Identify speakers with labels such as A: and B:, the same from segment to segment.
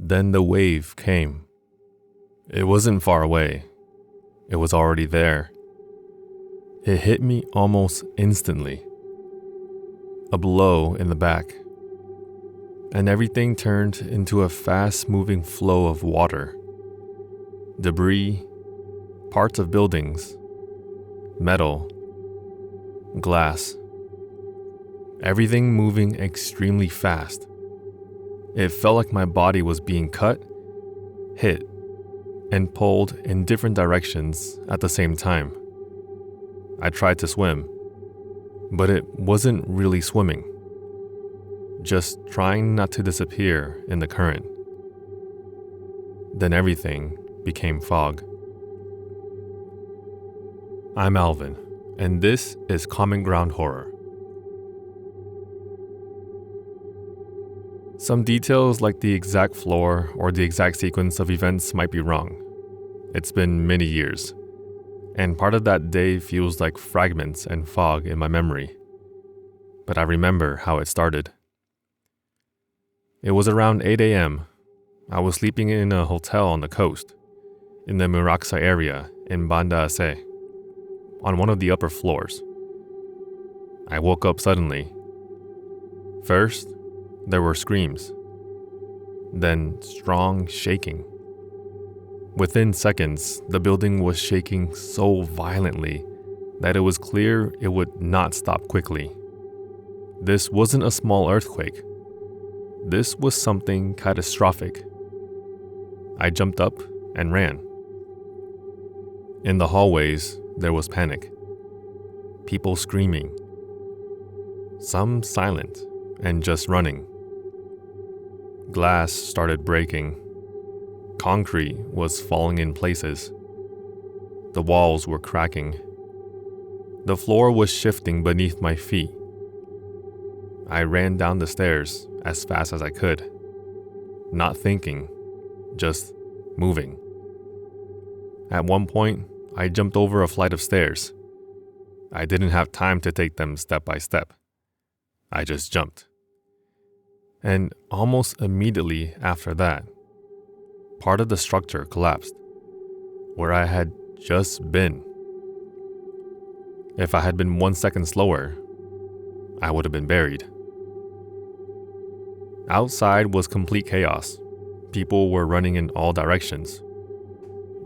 A: Then the wave came. It wasn't far away. It was already there. It hit me almost instantly. A blow in the back. And everything turned into a fast-moving flow of water. Debris, parts of buildings, metal, glass. Everything moving extremely fast. It felt like my body was being cut, hit, and pulled in different directions at the same time. I tried to swim, but it wasn't really swimming. Just trying not to disappear in the current. Then everything became fog. I'm Alvin, and this is Common Ground Horror. Some details like the exact floor or the exact sequence of events might be wrong. It's been many years, and part of that day feels like fragments and fog in my memory. But I remember how it started. It was around 8 a.m. I was sleeping in a hotel on the coast, in the Muraxa area in Banda Aceh, on one of the upper floors. I woke up suddenly. First, there were screams, then strong shaking. Within seconds, the building was shaking so violently that it was clear it would not stop quickly. This wasn't a small earthquake. This was something catastrophic. I jumped up and ran. In the hallways, there was panic. People screaming. Some silent and just running. Glass started breaking. Concrete was falling in places. The walls were cracking. The floor was shifting beneath my feet. I ran down the stairs as fast as I could. Not thinking, just moving. At one point, I jumped over a flight of stairs. I didn't have time to take them step by step. I just jumped. And almost immediately after that, part of the structure collapsed, where I had just been. If I had been 1 second slower, I would have been buried. Outside was complete chaos. People were running in all directions.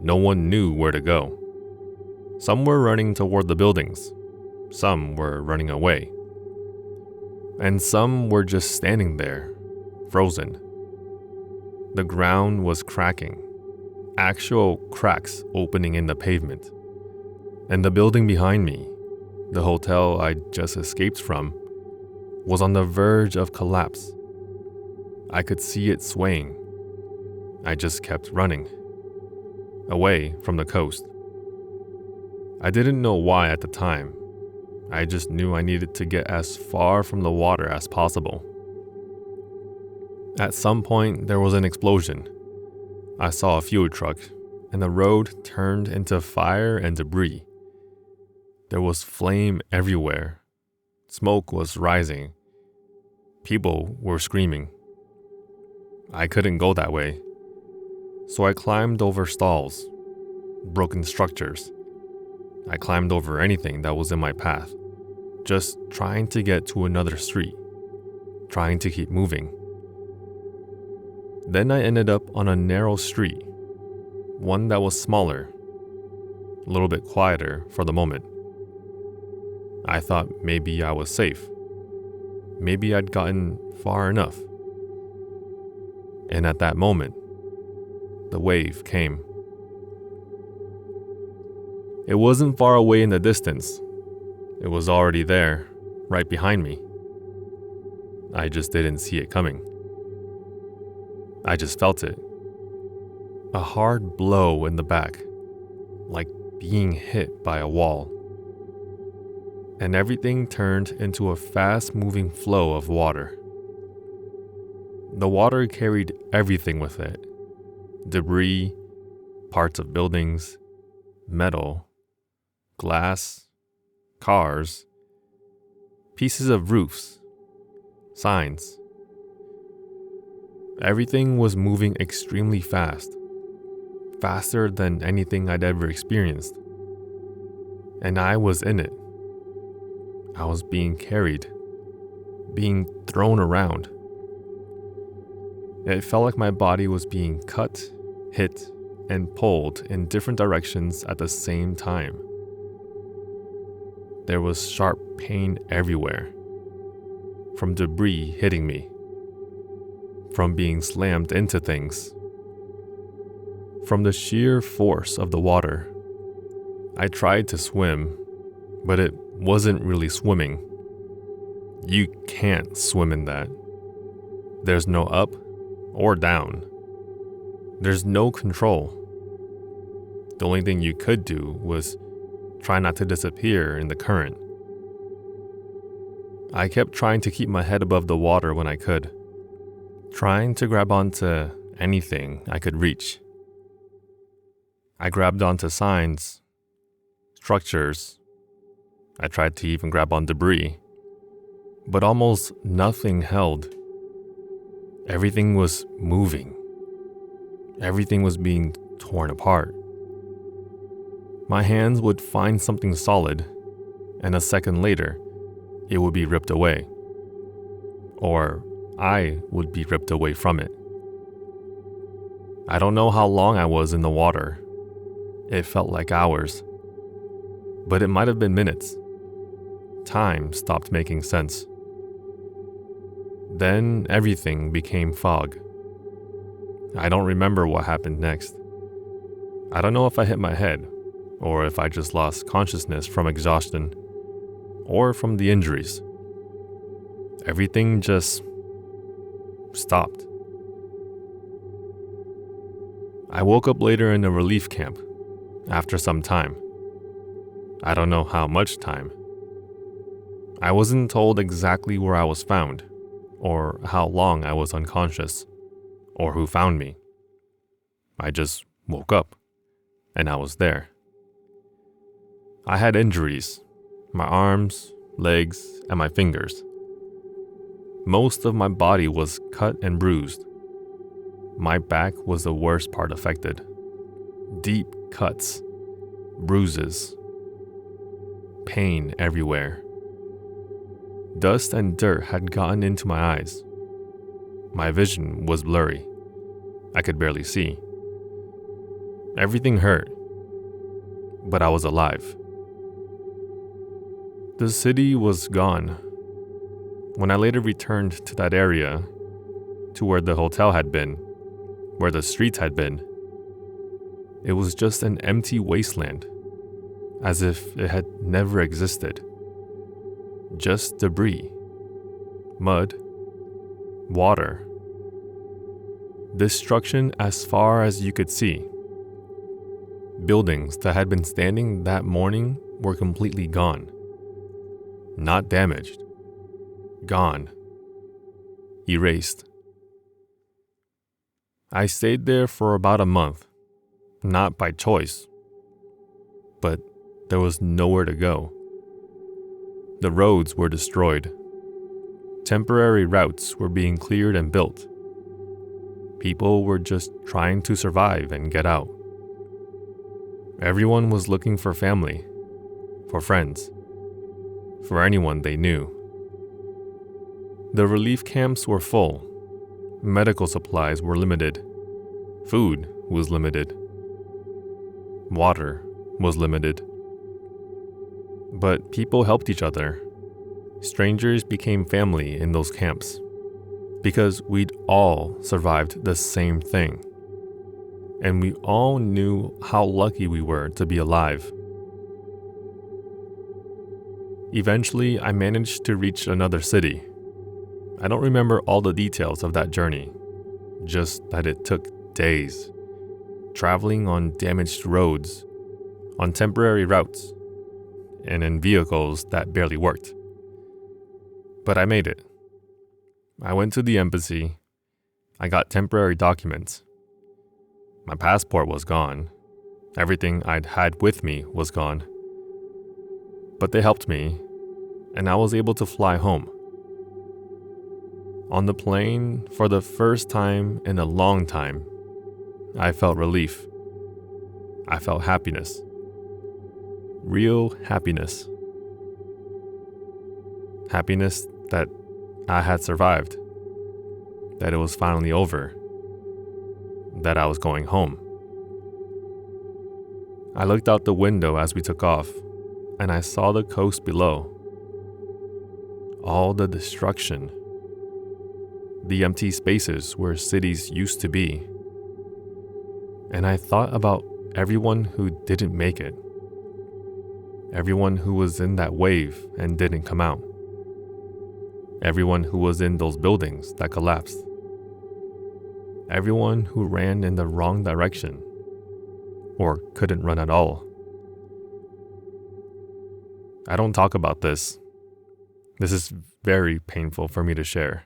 A: No one knew where to go. Some were running toward the buildings. Some were running away. And some were just standing there, frozen. The ground was cracking, actual cracks opening in the pavement. And the building behind me, the hotel I just escaped from, was on the verge of collapse. I could see it swaying. I just kept running, away from the coast. I didn't know why at the time. I just knew I needed to get as far from the water as possible. At some point, there was an explosion. I saw a fuel truck, and the road turned into fire and debris. There was flame everywhere. Smoke was rising. People were screaming. I couldn't go that way. So I climbed over stalls, broken structures. I climbed over anything that was in my path, just trying to get to another street, trying to keep moving. Then I ended up on a narrow street, one that was smaller, a little bit quieter for the moment. I thought maybe I was safe. Maybe I'd gotten far enough. And at that moment, the wave came. It wasn't far away in the distance. It was already there, right behind me. I just didn't see it coming. I just felt it. A hard blow in the back, like being hit by a wall. And everything turned into a fast-moving flow of water. The water carried everything with it. Debris, parts of buildings, metal, glass, cars, pieces of roofs, signs. Everything was moving extremely fast, faster than anything I'd ever experienced. And I was in it. I was being carried, being thrown around. It felt like my body was being cut, hit, and pulled in different directions at the same time. There was sharp pain everywhere, from debris hitting me, from being slammed into things, from the sheer force of the water. I tried to swim, but it wasn't really swimming. You can't swim in that. There's no up or down. There's no control. The only thing you could do was try not to disappear in the current. I kept trying to keep my head above the water when I could, trying to grab onto anything I could reach. I grabbed onto signs, structures. I tried to even grab on debris, but almost nothing held. Everything was moving. Everything was being torn apart. My hands would find something solid, and a second later, it would be ripped away. Or I would be ripped away from it. I don't know how long I was in the water. It felt like hours. But it might have been minutes. Time stopped making sense. Then everything became fog. I don't remember what happened next. I don't know if I hit my head, or if I just lost consciousness from exhaustion, or from the injuries. Everything just stopped. I woke up later in a relief camp, after some time. I don't know how much time. I wasn't told exactly where I was found, or how long I was unconscious, or who found me. I just woke up, and I was there. I had injuries, my arms, legs, and my fingers. Most of my body was cut and bruised. My back was the worst part affected. Deep cuts, bruises, pain everywhere. Dust and dirt had gotten into my eyes. My vision was blurry. I could barely see. Everything hurt, but I was alive. The city was gone. When I later returned to that area, to where the hotel had been, where the streets had been, it was just an empty wasteland, as if it had never existed. Just debris, mud, water, destruction as far as you could see. Buildings that had been standing that morning were completely gone. Not damaged. Gone. Erased. I stayed there for about a month, not by choice, but there was nowhere to go. The roads were destroyed. Temporary routes were being cleared and built. People were just trying to survive and get out. Everyone was looking for family, for friends, for anyone they knew. The relief camps were full. Medical supplies were limited. Food was limited. Water was limited. But people helped each other. Strangers became family in those camps because we'd all survived the same thing. And we all knew how lucky we were to be alive. Eventually, I managed to reach another city. I don't remember all the details of that journey, just that it took days, traveling on damaged roads, on temporary routes, and in vehicles that barely worked. But I made it. I went to the embassy. I got temporary documents. My passport was gone. Everything I'd had with me was gone. But they helped me, and I was able to fly home. On the plane, for the first time in a long time, I felt relief. I felt happiness. Real happiness. Happiness that I had survived. That it was finally over. That I was going home. I looked out the window as we took off, and I saw the coast below. All the destruction. The empty spaces where cities used to be. And I thought about everyone who didn't make it. Everyone who was in that wave and didn't come out. Everyone who was in those buildings that collapsed. Everyone who ran in the wrong direction or couldn't run at all. I don't talk about this. This is very painful for me to share.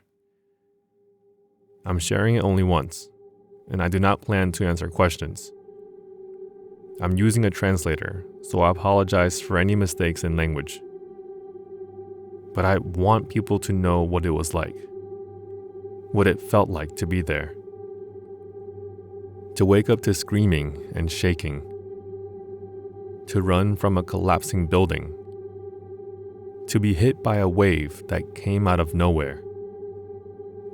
A: I'm sharing it only once, and I do not plan to answer questions. I'm using a translator, so I apologize for any mistakes in language. But I want people to know what it was like, what it felt like to be there. To wake up to screaming and shaking, to run from a collapsing building, to be hit by a wave that came out of nowhere,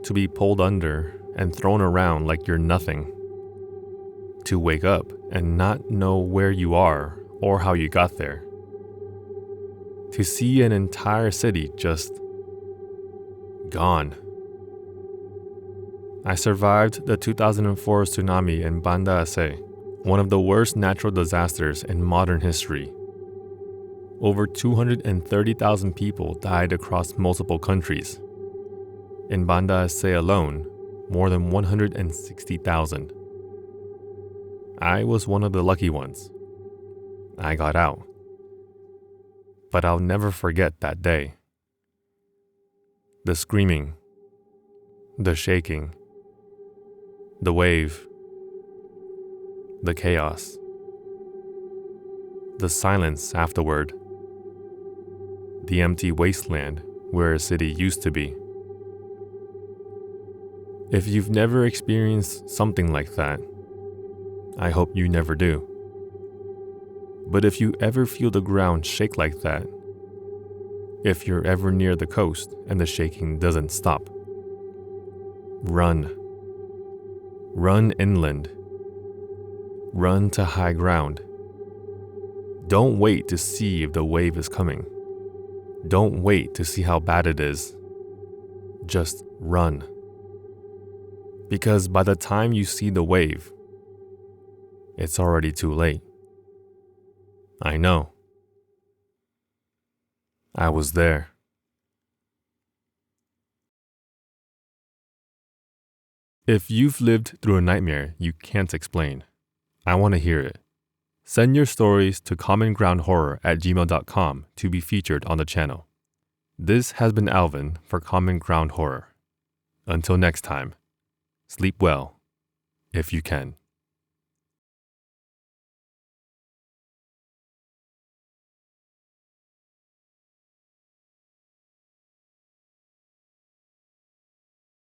A: to be pulled under and thrown around like you're nothing, to wake up and not know where you are or how you got there, to see an entire city just gone. I survived the 2004 tsunami in Banda Aceh, one of the worst natural disasters in modern history. Over 230,000 people died across multiple countries. In Banda Aceh alone, more than 160,000. I was one of the lucky ones. I got out. But I'll never forget that day. The screaming, the shaking, the wave, the chaos, the silence afterward, the empty wasteland where a city used to be. If you've never experienced something like that, I hope you never do. But if you ever feel the ground shake like that, if you're ever near the coast and the shaking doesn't stop, run. Run inland. Run to high ground. Don't wait to see if the wave is coming. Don't wait to see how bad it is. Just run. Because by the time you see the wave, it's already too late. I know. I was there. If you've lived through a nightmare you can't explain, I want to hear it. Send your stories to commongroundhorror@gmail.com to be featured on the channel. This has been Alvin for Common Ground Horror. Until next time, sleep well, if you can.